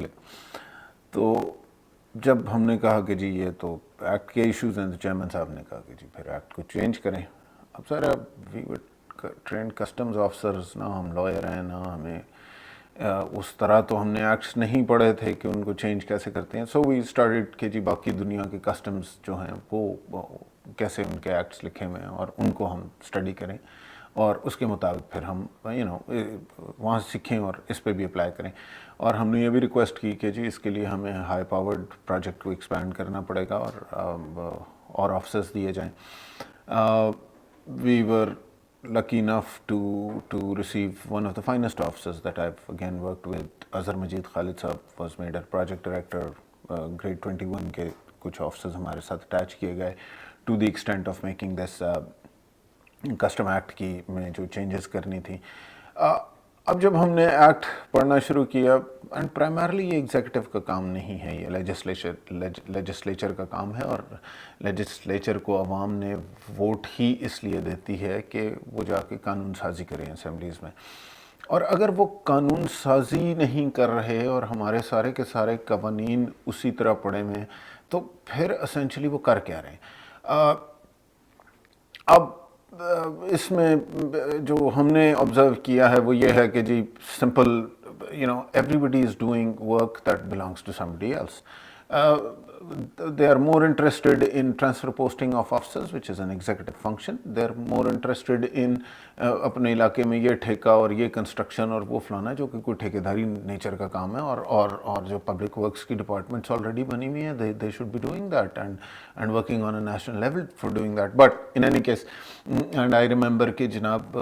بولے. تو جب ہم نے کہا کہ جی یہ تو ایکٹ کے ایشوز ہیں, تو چیئرمین صاحب نے کہا کہ جی پھر ایکٹ کو چینج کریں. اب سر وی ور ٹرینڈ کسٹمز آفیسرز, نہ ہم لائر ہیں, نہ ہمیں اس طرح تو ہم نے ایکٹس نہیں پڑھے تھے کہ ان کو چینج کیسے کرتے ہیں. سو وی اسٹارٹڈ کہ جی باقی دنیا کے کسٹمز جو ہیں وہ کیسے ان کے ایکٹس لکھے ہوئے ہیں اور ان کو ہم اسٹڈی کریں اور اس کے مطابق پھر ہم وہاں سے سیکھیں اور اس پہ بھی اپلائی کریں. اور ہم نے یہ بھی ریکویسٹ کی کہ جی اس کے لیے ہمیں ہائی پاورڈ پروجیکٹ کو ایکسپینڈ کرنا پڑے گا اور آفسرز دیے جائیں. وی ور lucky enough to receive one of the finest officers that I've again worked with. Azhar Majid Khalid Saab was made a project director. Grade 21 کے کچھ officers ہمارے ساتھ اٹیچ کیے گئے to the extent of making this custom act کی میں جو changes کرنی تھی. اب جب ہم نے ایکٹ پڑھنا شروع کیا, اینڈ پرائمرلی یہ ایگزیکٹو کا کام نہیں ہے, یہ لیجسلیچر کا کام ہے, اور لیجسلیچر کو عوام نے ووٹ ہی اس لیے دیتی ہے کہ وہ جا کے قانون سازی کریں اسمبلیز میں. اور اگر وہ قانون سازی نہیں کر رہے اور ہمارے سارے کے سارے قوانین اسی طرح پڑے ہوئے ہیں, تو پھر اسینشلی وہ کر کیا رہے ہیں. اب اس میں جو ہم نے آبزرو کیا ہے وہ یہ ہے کہ جی simple everybody is doing work that belongs to somebody else. They are more interested in transfer posting of officers, which is an executive function. They are more interested in اپنے علاقے میں یہ ٹھیکہ اور یہ کنسٹرکشن اور وہ فلانا, جو کہ کوئی ٹھیکیداری نیچر کا کام ہے, اور جو پبلک ورکس کی ڈپارٹمنٹس آلریڈی بنی ہوئی ہیں, they should be doing that and working on a national level for doing that. But in any case, and I remember کہ جناب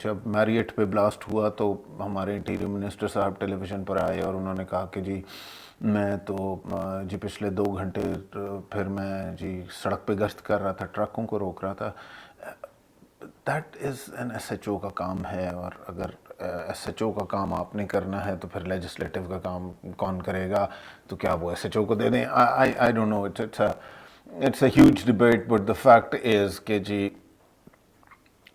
جب میریٹ پہ بلاسٹ ہوا تو ہمارے انٹیریئر منسٹر صاحب ٹیلی ویژن پر آئے اور انہوں نے کہا کہ جی میں تو جی پچھلے 2 گھنٹے پھر میں جی سڑک پہ گشت کر رہا تھا, ٹرکوں کو روک رہا تھا. That is N S H O کا کام ہے, اور اگر ایس ایچ او کا کام آپ نے کرنا ہے تو پھر لیجسلیٹو کا کام کون کرے گا, تو کیا وہ ایس ایچ او کو دے دیں؟ I don't know, it's a huge debate, but the fact is کہ جی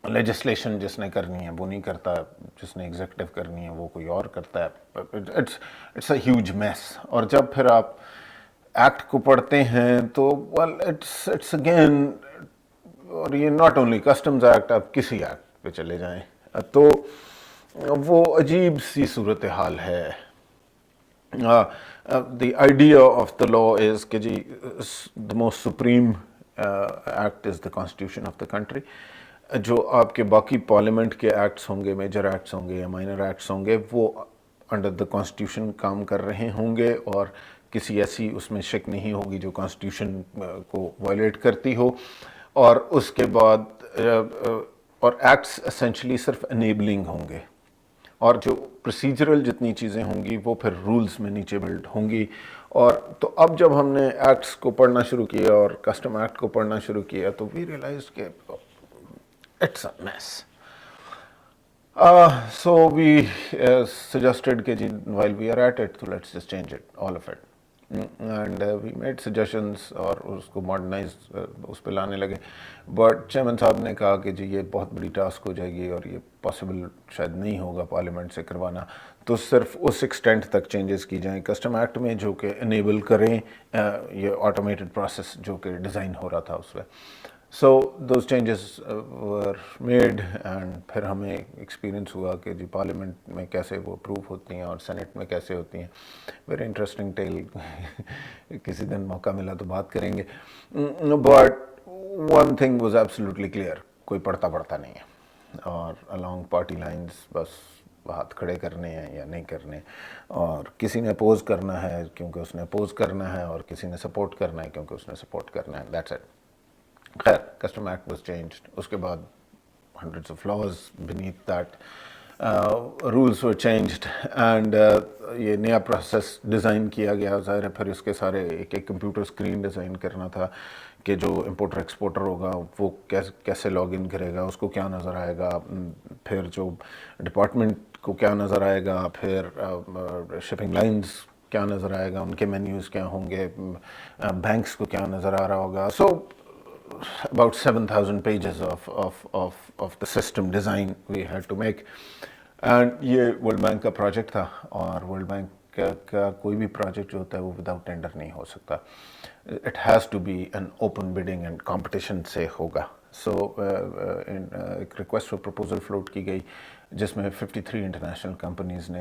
لیجسلیشن جس نے کرنی ہے وہ نہیں کرتا, جس نے ایگزیکٹو کرنی ہے وہ کوئی اور کرتا ہے. It's a huge mess. اور جب پھر آپ ایکٹ کو پڑھتے ہیں تو اٹس اگین, اور یہ ناٹ اونلی کسٹمز ایکٹ, آپ کسی ایکٹ پہ چلے جائیں تو وہ عجیب سی صورتحال ہے. The idea of the law is کہ جی the most supreme act is the constitution of the country. جو آپ کے باقی پارلیمنٹ کے ایکٹس ہوں گے, میجر ایکٹس ہوں گے یا مائنر ایکٹس ہوں گے, وہ انڈر دا کانسٹیٹیوشن کام کر رہے ہوں گے, اور کسی ایسی اس میں شک نہیں ہوگی جو کانسٹیٹیوشن کو وائلیٹ کرتی ہو. اور اس کے بعد اور ایکٹس اسینشلی صرف انیبلنگ ہوں گے, اور جو پروسیجرل جتنی چیزیں ہوں گی وہ پھر رولز میں نیچے بلڈ ہوں گی. اور تو اب جب ہم نے ایکٹس کو پڑھنا شروع کیا اور کسٹم ایکٹ کو پڑھنا شروع کیا تو وی ریئلائز کہ it's a mess. So we suggested کہ جی while we are at it, so let's just change it, all of it. And we made suggestions اور اس کو ماڈرنائز اس پہ لانے لگے. بٹ چیئرمین صاحب نے کہا کہ جی یہ بہت بڑی ٹاسک ہو جائے گی اور یہ پاسبل شاید نہیں ہوگا پارلیمنٹ سے کروانا, تو صرف اس ایکسٹینٹ تک چینجز کی جائیں کسٹم ایکٹ میں جو کہ انیبل کریں یہ آٹومیٹڈ پروسیس جو کہ ڈیزائن ہو رہا تھا اس میں. So those changes were made, and پھر ہمیں ایکسپیرئنس ہوا کہ جی پارلیمنٹ میں کیسے وہ اپروو ہوتی ہیں اور سینٹ میں کیسے ہوتی ہیں. ویری انٹرسٹنگ ٹیل, کسی دن موقع ملا تو بات کریں گے. But one thing was absolutely clear, کوئی پڑھتا نہیں ہے, اور along پارٹی لائنز بس ہاتھ کھڑے کرنے ہیں یا نہیں کرنے, اور کسی نے اپوز کرنا ہے کیونکہ اس نے اپوز کرنا ہے, اور کسی نے سپورٹ کرنا ہے کیونکہ اس نے سپورٹ کرنا ہے. That's it. خیر, کسٹم ایکٹ واز چینجڈ. اس کے بعد hundreds of laws beneath that, rules were changed, and یہ نیا پروسیس ڈیزائن کیا گیا. ظاہر ہے پھر اس کے سارے ایک کمپیوٹر اسکرین ڈیزائن کرنا تھا کہ جو امپورٹر ایکسپورٹر ہوگا وہ کیسے لاگ ان کرے گا, اس کو کیا نظر آئے گا, پھر جو ڈپارٹمنٹ کو کیا نظر آئے گا, پھر شپنگ لائنز کیا نظر آئے گا, ان کے مینیوز کیا ہوں گے, بینکس کو کیا نظر آ رہا ہوگا. سو about 7,000 pages of the system design we had to make. And یہ ورلڈ بینک کا پروجیکٹ تھا, اور ورلڈ بینک کا کوئی بھی پروجیکٹ جو ہوتا ہے وہ وداؤٹ ٹینڈر نہیں ہو سکتا. It has to be an open bidding and competition سے ہوگا. سو ایک ریکویسٹ فار پروپوزل فلوٹ کی گئی جس میں 53 انٹرنیشنل کمپنیز نے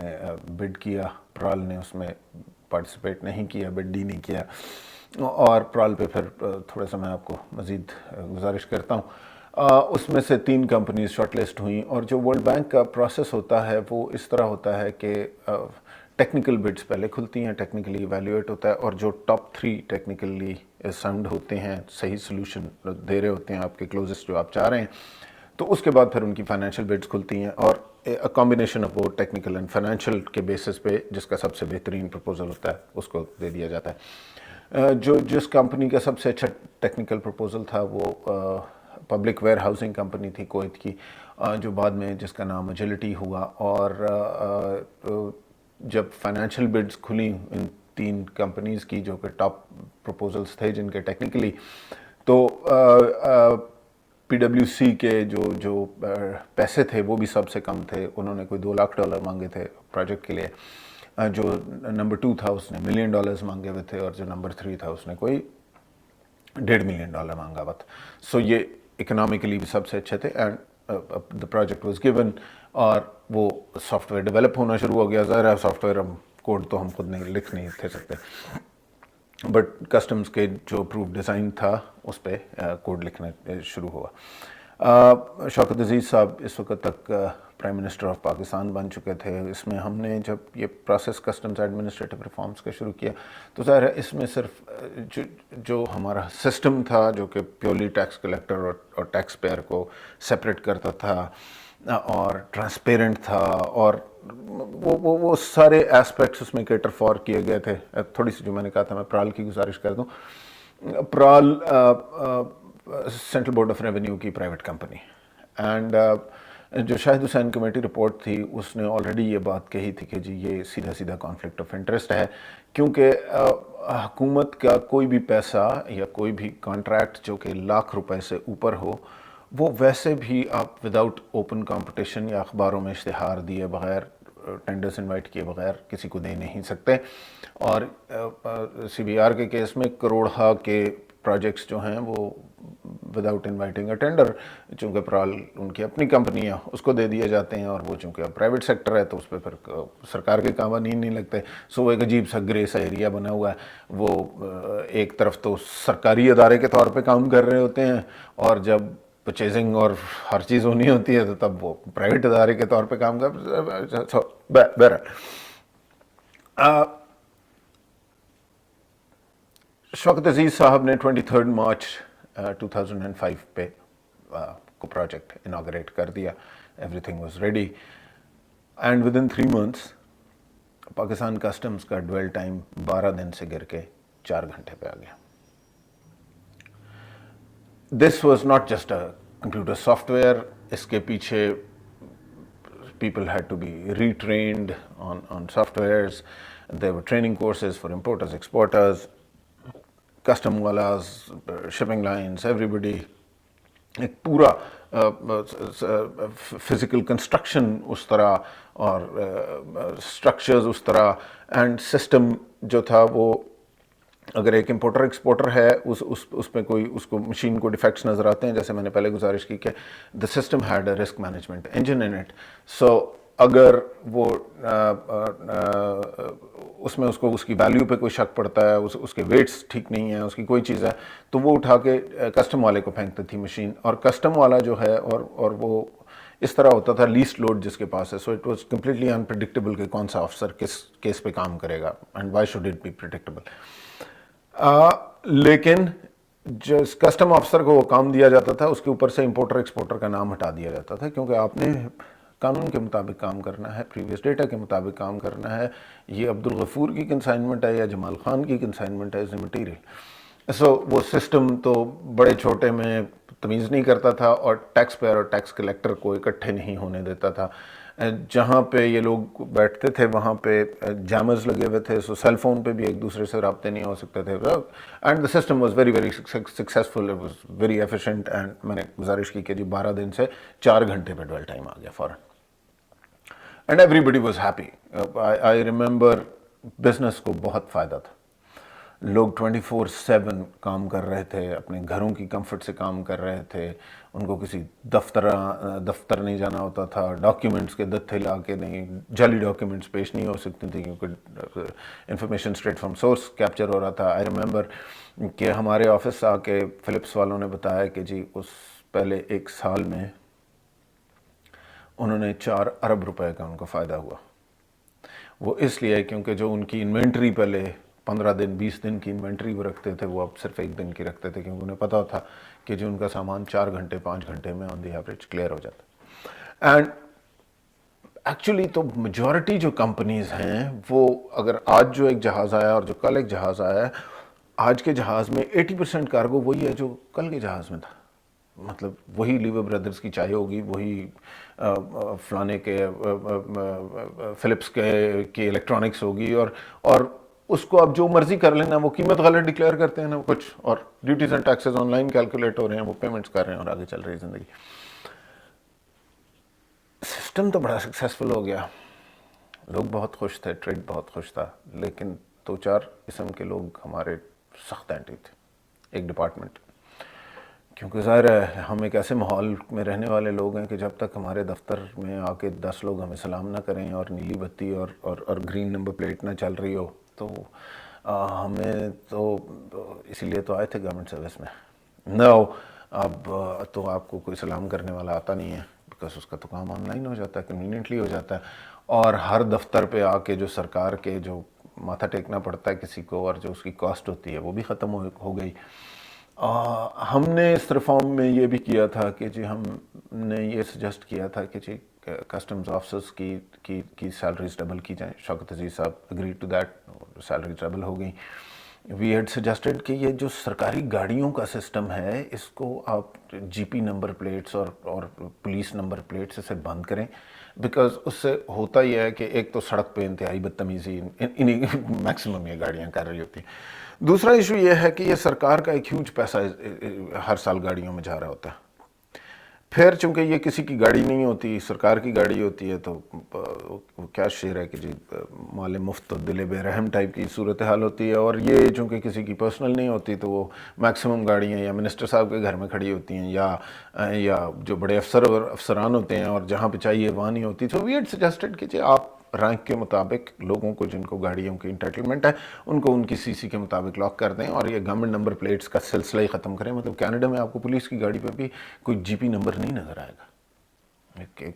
بڈ کیا. پرال نے اس میں پارٹیسپیٹ نہیں کیا, بڈ ہی نہیں کیا, اور پرال پہ پھر تھوڑا سا میں آپ کو مزید گزارش کرتا ہوں. اس میں سے 3 کمپنیز شارٹ لسٹ ہوئیں, اور جو ورلڈ بینک کا پروسیس ہوتا ہے وہ اس طرح ہوتا ہے کہ ٹیکنیکل بڈس پہلے کھلتی ہیں, ٹیکنیکلی ایویلیویٹ ہوتا ہے, اور جو ٹاپ 3 ٹیکنیکلی ساؤنڈ ہوتے ہیں, صحیح سلوشن دے رہے ہوتے ہیں آپ کے کلوزسٹ جو آپ چاہ رہے ہیں, تو اس کے بعد پھر ان کی فائنینشیل بڈس کھلتی ہیں, اور combination of both technical and financial کے بیسس پہ جس کا سب سے بہترین پروپوزل ہوتا ہے اس کو دے دیا جاتا ہے. جس کمپنی کا سب سے اچھا ٹیکنیکل پروپوزل تھا وہ پبلک ویئر ہاؤسنگ کمپنی تھی کویت کی, جو بعد میں جس کا نام اجلٹی ہوا. اور جب فائنینشیل بڈس کھلیں ان 3 کمپنیز کی جو کہ ٹاپ پروپوزلس تھے جن کے ٹیکنیکلی, تو پی ڈبلیو سی کے جو پیسے تھے وہ بھی سب سے کم تھے. انہوں نے کوئی $2 لاکھ مانگے تھے پروجیکٹ کے لیے. جو نمبر 2 تھا اس نے $1 ملین مانگے ہوئے تھے, اور جو نمبر 3 تھا اس نے کوئی $1.5 ملین مانگا ہوا تھا. سو یہ اکنامکلی بھی سب سے اچھے تھے, and the project was given, اور وہ سافٹ ویئر ڈیولپ ہونا شروع ہو گیا. ظاہر ہے سافٹ ویئر کوڈ تو ہم خود نہیں لکھ نہیں تھے سکتے, بٹ کسٹمز کے جو اپروو ڈیزائن تھا اس پہ کوڈ لکھنا شروع ہوا. شوکت عزیز صاحب اس وقت تک پرائم منسٹر آف پاکستان بن چکے تھے. اس میں ہم نے جب یہ پروسیس کسٹمز ایڈمنسٹریٹو ریفارمز کا شروع کیا تو ظاہر ہے اس میں صرف جو ہمارا سسٹم تھا جو کہ پیورلی ٹیکس کلیکٹر اور ٹیکس پیئر کو سپریٹ کرتا تھا اور ٹرانسپیرنٹ تھا, اور وہ سارے ایسپیکٹس اس میں کیٹر فار کیے گئے تھے. تھوڑی سی جو میں نے کہا تھا میں پرال کی گزارش کر دوں. پرال سینٹرل بورڈ آف ریونیو کی پرائیویٹ کمپنی, اینڈ جو شاہد حسین کمیٹی رپورٹ تھی اس نے آلریڈی یہ بات کہی تھی کہ جی یہ سیدھا سیدھا کانفلکٹ آف انٹرسٹ ہے, کیونکہ حکومت کا کوئی بھی پیسہ یا کوئی بھی کانٹریکٹ جو کہ $1 لاکھ سے اوپر ہو وہ ویسے بھی آپ وداؤٹ اوپن کمپٹیشن یا اخباروں میں اشتہار دیے بغیر, ٹینڈرز انوائٹ کیے بغیر کسی کو دے نہیں سکتے. اور سی بی آر کے کیس میں کروڑہ کے پروجیکٹس جو ہیں وہ وداؤٹ انوائٹنگ اے ٹینڈر, چونکہ پرال ان کی اپنی کمپنی ہے اس کو دے دیے جاتے ہیں, اور وہ چونکہ اب پرائیویٹ سیکٹر ہے تو اس پہ پھر سرکار کے قوانین نہیں لگتے. سو وہ ایک عجیب سا گرے سا ایریا بنا ہوا ہے. وہ ایک طرف تو سرکاری ادارے کے طور پہ کام کر رہے ہوتے ہیں, اور جب پرچیزنگ اور ہر چیز ہونی ہوتی ہے تو تب وہ پرائیویٹ ادارے کے طور پہ کام کر. بہرحال شوکت عزیز صاحب نے 23 مارچ 2005 پہ کو پروجیکٹ اناگریٹ کر دیا. Everything was ready, and with in 3 months Pakistan customs کا ڈویل ٹائم 12 دن سے گر کے 4 گھنٹے پہ آ گیا. This was not just a computer software, اس کے پیچھے people had to be retrained on softwares. There were training courses for importers, exporters, custom walas, shipping lines, everybody. ایک پورا فزیکل کنسٹرکشن اس طرح اور اسٹرکچرز اس طرح, اینڈ سسٹم جو تھا وہ اگر ایک امپورٹر ایکسپورٹر ہے اس پہ کوئی اس کو مشین کو ڈیفیکٹس نظر آتے ہیں, جیسے میں نے پہلے گزارش کی کہ the system had a risk management engine in it. So اگر وہ اس میں اس کی ویلیو پہ کوئی شک پڑتا ہے, اس کے ویٹس ٹھیک نہیں ہیں, اس کی کوئی چیز ہے, تو وہ اٹھا کے کسٹم والے کو پھینکتی تھی مشین, اور کسٹم والا جو ہے اور وہ اس طرح ہوتا تھا لیسٹ لوڈ جس کے پاس ہے. So it was completely unpredictable کہ کون سا آفسر کس کیس پہ کام کرے گا, and why should it be predictable. لیکن جس کسٹم آفسر کو وہ کام دیا جاتا تھا اس کے اوپر سے امپورٹر ایکسپورٹر کا نام ہٹا دیا جاتا تھا, کیونکہ آپ نے قانون کے مطابق کام کرنا ہے, پریویس ڈیٹا کے مطابق کام کرنا ہے. یہ عبدالغفور کی کنسائنمنٹ ہے یا جمال خان کی کنسائنمنٹ ہے ایز اے مٹیریل. سو وہ سسٹم تو بڑے چھوٹے میں تمیز نہیں کرتا تھا, اور ٹیکس پیئر اور ٹیکس کلیکٹر کو اکٹھے نہیں ہونے دیتا تھا. جہاں پہ یہ لوگ بیٹھتے تھے وہاں پہ جیمرز لگے ہوئے تھے, سو سیل فون پہ بھی ایک دوسرے سے رابطے نہیں ہو سکتے تھے, and the system was very very successful, it was very efficient. And میں نے گزارش کی کہ جی 12 دن سے 4 گھنٹے پہ ڈویل ٹائم آ گیا فوراً, and everybody was happy. I remember business کو بہت فائدہ تھا. لوگ 24/7 کام کر رہے تھے, اپنے گھروں کی کمفرٹ سے کام کر رہے تھے, ان کو کسی دفتر نہیں جانا ہوتا تھا, ڈاکیومنٹس کے دتھے لا کے نہیں, جعلی ڈاکیومنٹس پیش نہیں ہو سکتی تھیں کیونکہ information straight from source capture ہو رہا تھا. آئی ریممبر کہ ہمارے آفس آ کے فلپس والوں نے بتایا کہ جی اس پہلے 1 سال میں انہوں نے 4 ارب روپے کا ان کو فائدہ ہوا. وہ اس لیے کیونکہ جو ان کی انوینٹری پہلے 15 دن 20 دن کی انوینٹری وہ رکھتے تھے, وہ اب صرف 1 دن کی رکھتے تھے, کیونکہ انہیں پتا تھا کہ جو ان کا سامان 4 گھنٹے 5 گھنٹے میں آن دی ایوریج کلیئر ہو جاتا. اینڈ ایکچولی تو میجورٹی جو کمپنیز ہیں وہ, اگر آج جو ایک جہاز آیا اور جو کل ایک جہاز آیا ہے, آج کے جہاز میں 80% کارگو وہی ہے جو کل کے جہاز میں تھا. مطلب وہی لیور بردرز کی چائے ہوگی, وہی فلانے کے فلپس کے الیکٹرانکس ہوگی, اور اس کو اب جو مرضی کر لینا, وہ قیمت غلط ڈکلیئر کرتے ہیں نا کچھ, اور duties and taxes online calculate ہو رہے ہیں, وہ پیمنٹس کر رہے ہیں اور آگے چل رہی زندگی. سسٹم تو بڑا سکسیسفل ہو گیا, لوگ بہت خوش تھے, ٹریڈ بہت خوش تھا, لیکن 2-4 قسم کے لوگ ہمارے سخت اینٹی تھے. ایک ڈپارٹمنٹ, کیونکہ ظاہر ہے ہم ایک ایسے ماحول میں رہنے والے لوگ ہیں کہ جب تک ہمارے دفتر میں آ کے 10 لوگ ہمیں سلام نہ کریں اور نیلی بتی اور گرین نمبر پلیٹ نہ چل رہی ہو, تو ہمیں تو اسی لیے تو آئے تھے گورنمنٹ سروس میں. نو اب تو آپ کو کوئی سلام کرنے والا آتا نہیں ہے, بیکاز اس کا تو کام آن لائن ہو جاتا ہے, کنوینئنٹلی ہو جاتا ہے, اور ہر دفتر پہ آ کے جو سرکار کے جو ماتھا ٹیکنا پڑتا ہے کسی کو, اور جو اس کی کاسٹ ہوتی ہے وہ بھی ختم ہو گئی. ہم نے اس ریفارم میں یہ بھی کیا تھا کہ جی ہم نے یہ سجیسٹ کیا تھا کہ جی کسٹمز آفیسرز کی سیلریز ڈبل کی جائیں. شوکت عزیز صاحب agree to that, salaries double ہو گئیں. وی ہیڈ سجیسٹڈ کہ یہ جو سرکاری گاڑیوں کا سسٹم ہے, اس کو آپ جی پی نمبر پلیٹس اور پولیس نمبر پلیٹس سے بند کریں, بیکاز اس سے ہوتا یہ ہے کہ ایک تو سڑک پہ انتہائی بدتمیزی میکسیمم یہ گاڑیاں کر رہی ہوتی ہیں. دوسرا ایشو یہ ہے کہ یہ سرکار کا ایک ہیوج پیسہ ہر سال گاڑیوں میں جا رہا ہوتا ہے. پھر چونکہ یہ کسی کی گاڑی نہیں ہوتی, سرکار کی گاڑی ہوتی ہے, تو وہ کیا شعر ہے کہ جی مال مفت دل بے رحم ٹائپ کی صورتحال ہوتی ہے. اور یہ چونکہ کسی کی پرسنل نہیں ہوتی, تو وہ میکسیمم گاڑیاں یا منسٹر صاحب کے گھر میں کھڑی ہوتی ہیں, یا جو بڑے افسران ہوتے ہیں اور جہاں پہ چاہیے وہاں نہیں ہوتی. تو وی ہیڈ سجیسٹڈ کہ جی آپ رینک کے مطابق لوگوں کو, جن کو گاڑیوں کی انٹائٹلمنٹ ہے, ان کو ان کی سی سی کے مطابق لاک کر دیں, اور یہ گورنمنٹ نمبر پلیٹس کا سلسلہ ہی ختم کریں. مطلب کینیڈا میں آپ کو پولیس کی گاڑی پہ بھی کوئی جی پی نمبر نہیں نظر آئے گا, ایک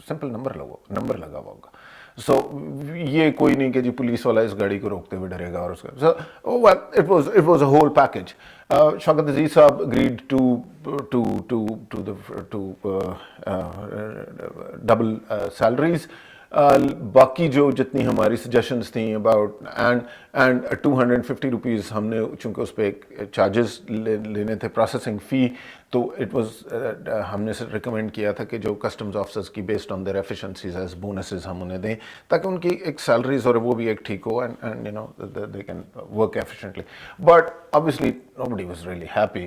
سمپل نمبر لگا ہوا ہوگا. سو یہ کوئی نہیں کہ جی پولیس والا اس گاڑی کو روکتے ہوئے ڈرے گا. اور اس کا it was a whole package. Shaukat Aziz صاحب اگریڈ ٹو ڈبل سیلریز. باقی جو جتنی ہماری سجیشنز تھیں اباؤٹ اینڈ 250 روپیز ہم نے, چونکہ اس پہ ایک چارجز لینے تھے پروسیسنگ فی, تو اٹ واز ہم نے ریکمینڈ کیا تھا کہ جو کسٹمز آفیسرز کی based on their efficiencies as bonuses ہم انہیں دیں, تاکہ ان کی ایک سیلریز اور وہ بھی ایک ٹھیک ہو, and you know they can work efficiently. But obviously nobody was really happy.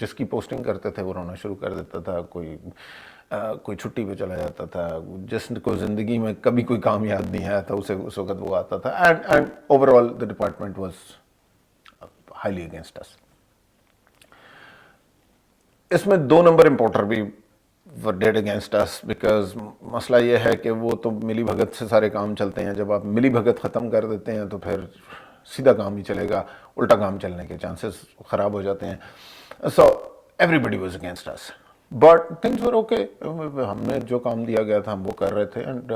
جس کی پوسٹنگ کرتے تھے وہ رونا شروع کر دیتا تھا, کوئی چھٹی پہ چلا جاتا تھا, جس کو زندگی میں کبھی کوئی کام یاد نہیں آیا تھا اسے اس وقت وہ آتا تھا. And overall the department was highly against us. اس میں 2 نمبر امپورٹر بھی were dead against us, because مسئلہ یہ ہے کہ وہ تو ملی بھگت سے سارے کام چلتے ہیں. جب آپ ملی بھگت ختم کر دیتے ہیں تو پھر سیدھا کام ہی چلے گا, الٹا کام چلنے کے چانسز خراب ہو جاتے ہیں. سو everybody was against us, but things were okay. ہم نے جو کام دیا گیا تھا ہم وہ کر رہے تھے, and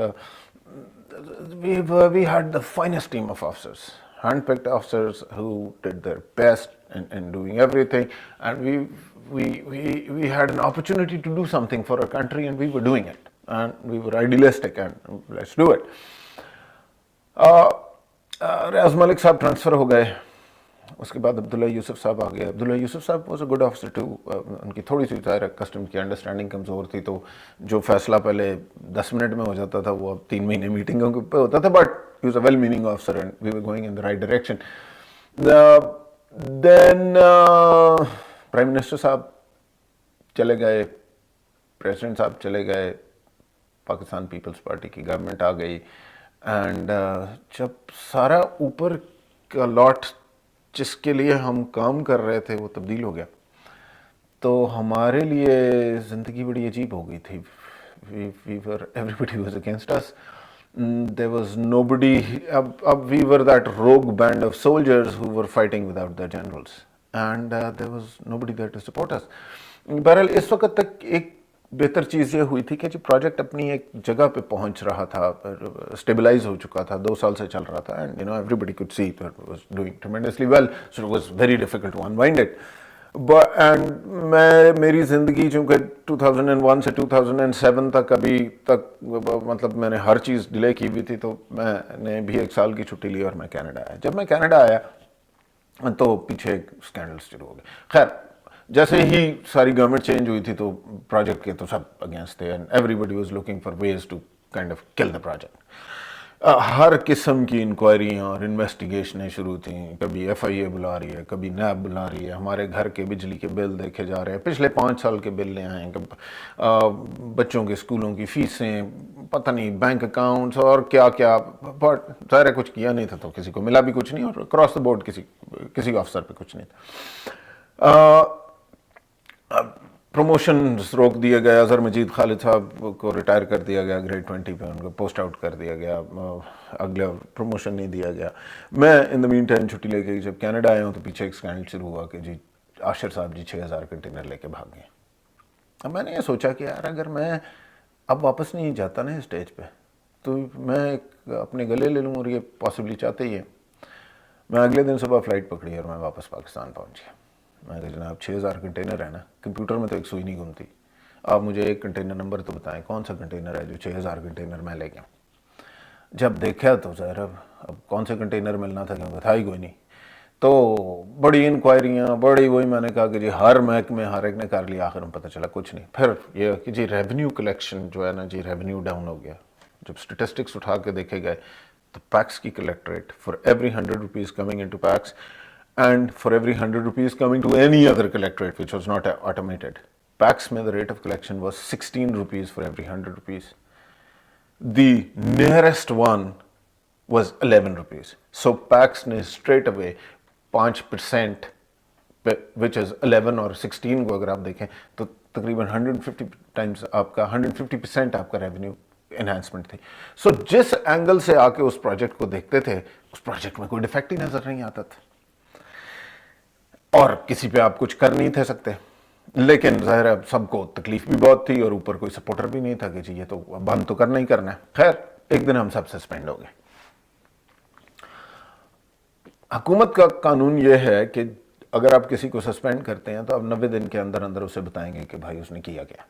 we had the finest team of officers, hand-picked officers who did their best in doing everything, and we had an opportunity to do something for our country, and we were doing it, and we were idealistic, and let's do it. ریاض ملک صاحب transfer ہو گئے, اس کے بعد عبداللہ یوسف صاحب آ گئے. عبداللہ یوسف صاحب was a good officer too. ان کی تھوڑی سی ظاہر کسٹم کی انڈرسٹینڈنگ کمزور تھی, تو جو فیصلہ پہلے 10 منٹ میں ہو جاتا تھا وہ اب 3 مہینے میٹنگوں پہ ہوتا تھا. But he was a well meaning officer, and we were going in the right direction. Then prime minister صاحب چلے گئے, پریزیڈنٹ صاحب چلے گئے, پاکستان پیپلز پارٹی کی گورنمنٹ آ گئی, اینڈ جب سارا اوپر کا لاٹ جس کے لیے ہم کام کر رہے تھے وہ تبدیل ہو گیا تو ہمارے لیے زندگی بڑی عجیب ہو گئی تھی. Everybody was against us. There was nobody. We were that rogue band of soldiers who were fighting without their generals, and there was nobody there to support us. بہرحال اس وقت تک ایک بہتر چیز یہ ہوئی تھی کہ جب پروجیکٹ اپنی ایک جگہ پہ پہنچ رہا تھا, اسٹیبلائز ہو چکا تھا, 2 سال سے چل رہا تھا, and everybody could see it was doing tremendously well, so it was very difficult to unwind it. And میری زندگی چونکہ 2001 سے 2007 تک ابھی تک مطلب میں نے ہر چیز ڈیلے کی ہوئی تھی, تو میں نے بھی 1 سال کی چھٹی لی اور میں کینیڈا آیا. جب میں کینیڈا آیا تو پیچھے ایک اسکینڈل شروع ہو گئے. خیر جیسے ہی ساری گورنمنٹ چینج ہوئی تھی تو پروجیکٹ کے تو سب اگینسٹ تھے, and everybody was looking for ways to kind of kill the project. ہر قسم کی انکوائریاں اور انویسٹیگیشنیں شروع تھیں. کبھی ایف آئی اے بلا رہی ہے, کبھی نیب بلا رہی ہے, ہمارے گھر کے بجلی کے بل دیکھے جا رہے ہیں, پچھلے 5 سال کے بل لے آئے ہیں, بچوں کے اسکولوں کی فیسیں, پتہ نہیں بینک اکاؤنٹس اور کیا کیا. بٹ ظاہر کچھ کیا نہیں تھا تو کسی کو ملا بھی کچھ نہیں, اور اکراس دا بورڈ کسی آفسر پہ کچھ نہیں تھا. پروموشنز روک دیا گیا. اظہر مجید خالد صاحب کو ریٹائر کر دیا گیا گریڈ 20 پہ, ان کو پوسٹ آؤٹ کر دیا گیا, اگلا پروموشن نہیں دیا گیا. میں ان دا مین ٹائم چھٹی لے کے جب کینیڈا آیا ہوں تو پیچھے ایک اسکینڈل شروع ہوا کہ جی عاشر صاحب جی 6000 کنٹینر لے کے بھاگ گئے. اب میں نے یہ سوچا کہ یار اگر میں اب واپس نہیں جاتا نا اسٹیج پہ تو میں اپنے گلے لے لوں, اور یہ پاسبلی چاہتے ہی ہے. میں اگلے دن صبح فلائٹ پکڑی اور میں واپس پاکستان پہنچ گیا. میں کہا جناب 6000 کنٹینر ہے نا, کمپیوٹر میں تو ایک سوئی نہیں گھومتی, آپ مجھے ایک کنٹینر نمبر تو بتائیں کون سا کنٹینر ہے جو 6000 کنٹینر میں لے گیا. جب دیکھا تو ظاہر اب کون سے کنٹینر ملنا تھا کیونکہ تھا ہی کوئی نہیں. تو بڑی انکوائریاں بڑی, وہی میں نے کہا کہ جی ہر محکمے ہر ایک نے کر لیا, آخر میں پتہ چلا کچھ نہیں. پھر یہ کہ جی ریونیو کلیکشن جو ہے نا جی ریونیو ڈاؤن ہو گیا. جب اسٹیٹسٹکس اٹھا کے دیکھے گئے تو پیکس کی collect rate for every 100 rupees coming in to پیکس and for every 100 rupees coming to any other collectorate which was not automated, PAX mein the rate of collection was 16 rupees for every 100 rupees. The nearest one was 11 rupees. So PAX ne straight away 5%, which is 11 اور 16 کو اگر آپ دیکھیں تو تقریباً 150 times آپ کا 150% آپ کا ریونیو انہینسمنٹ تھی. سو جس اینگل سے آ کے اس پروجیکٹ کو دیکھتے تھے اس پروجیکٹ میں کوئی ڈیفیکٹ ہی نظر نہیں آتا تھا, اور کسی پہ آپ کچھ کر نہیں تھے سکتے. لیکن ظاہر ہے سب کو تکلیف بھی بہت تھی اور اوپر کوئی سپورٹر بھی نہیں تھا کہ جی یہ تو بند تو کرنا ہی کرنا ہے. خیر ایک دن ہم سب سسپینڈ ہو گئے. حکومت کا قانون یہ ہے کہ اگر آپ کسی کو سسپینڈ کرتے ہیں تو آپ 90 دن کے اندر اندر اسے بتائیں گے کہ بھائی اس نے کیا کیا.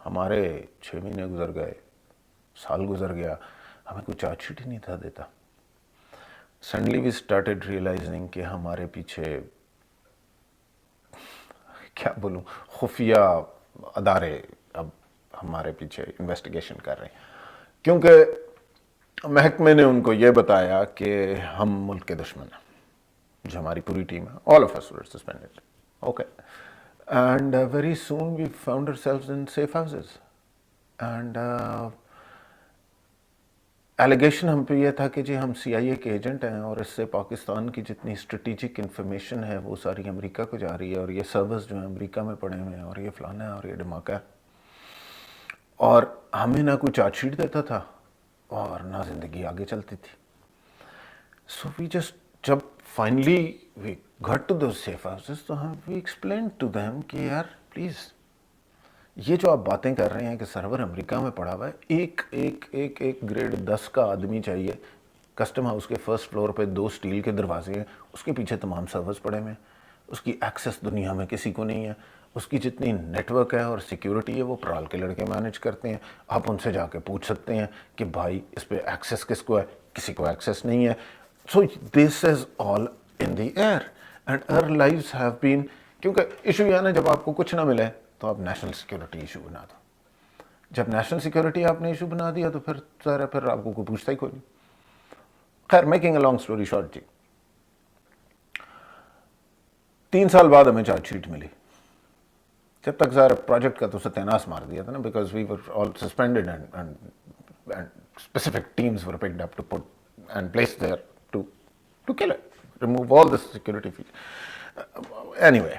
ہمارے 6 مہینے گزر گئے, سال گزر گیا, ہمیں کوئی چارج شیٹ ہی نہیں تھا دیتا. سڈنلی وی اسٹارٹیڈ ریئلائزنگ کہ ہمارے پیچھے کیا بولوں خفیہ ادارے اب ہمارے پیچھے انویسٹیگیشن کر رہے ہیں, کیونکہ محکمے نے ان کو یہ بتایا کہ ہم ملک کے دشمن ہیں. جو ہماری پوری ٹیم ہے, all of us were suspended. Okay. And very soon we found ourselves in safe houses. And allegation ہم پہ یہ تھا کہ جی ہم سی آئی اے کے ایجنٹ ہیں اور اس سے پاکستان کی جتنی اسٹریٹجک انفارمیشن ہے وہ ساری امریکہ کو جا رہی ہے, اور یہ سرورز جو ہیں امریکہ میں پڑے ہوئے ہیں, اور یہ فلانا ہے اور یہ ڈھماکہ ہے. اور ہمیں نہ کوئی چارج شیٹ دیتا تھا اور نہ زندگی آگے چلتی تھی. سو وی جسٹ جب finally we got to those safe houses تو وی ایکسپلین ٹو دیم کہ یار پلیز یہ جو آپ باتیں کر رہے ہیں کہ سرور امریکہ میں پڑا ہوا ہے, ایک گریڈ 10 کا آدمی چاہیے. کسٹم ہاؤس کے فرسٹ فلور پہ 2 اسٹیل کے دروازے ہیں, اس کے پیچھے تمام سرورز پڑے ہوئے ہیں, اس کی ایکسیس دنیا میں کسی کو نہیں ہے. اس کی جتنی نیٹ ورک ہے اور سیکیورٹی ہے وہ پرال کے لڑکے مینیج کرتے ہیں. آپ ان سے جا کے پوچھ سکتے ہیں کہ بھائی اس پہ ایکسیس کس کو ہے, کسی کو ایکسیس نہیں ہے. So this is all in the air and our lives have been, کیونکہ ایشو یہ ہے نا جب آپ کو کچھ نہ ملے تو آپ نیشنل سیکیورٹی ایشو بنا دو. جب نیشنل سیکیورٹی آپ نے ایشو بنا دیا تو پھر ظاہر پھر آپ کو کوئی پوچھتا ہی کوئی نہیں. خیر making a long story short جی, 3 سال بعد ہمیں چارج شیٹ ملی. جب تک ظاہر پروجیکٹ کا تو ستیاناس مار دیا تھا نا, because we were all suspended and specific teams were picked up to put and placed there to kill it, remove all the security features. Anyway,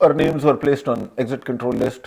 our names were placed on exit control list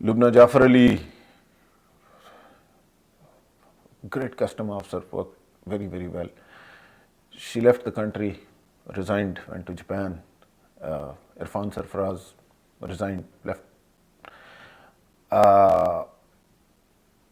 Lubna Jafar Ali, great custom officer, worked very, very well. She left the country, resigned, went to Japan. Irfan Sarfaraz resigned, left.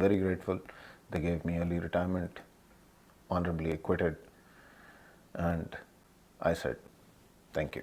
Very grateful. They gave me early retirement, honorably acquitted, and I said, thank you.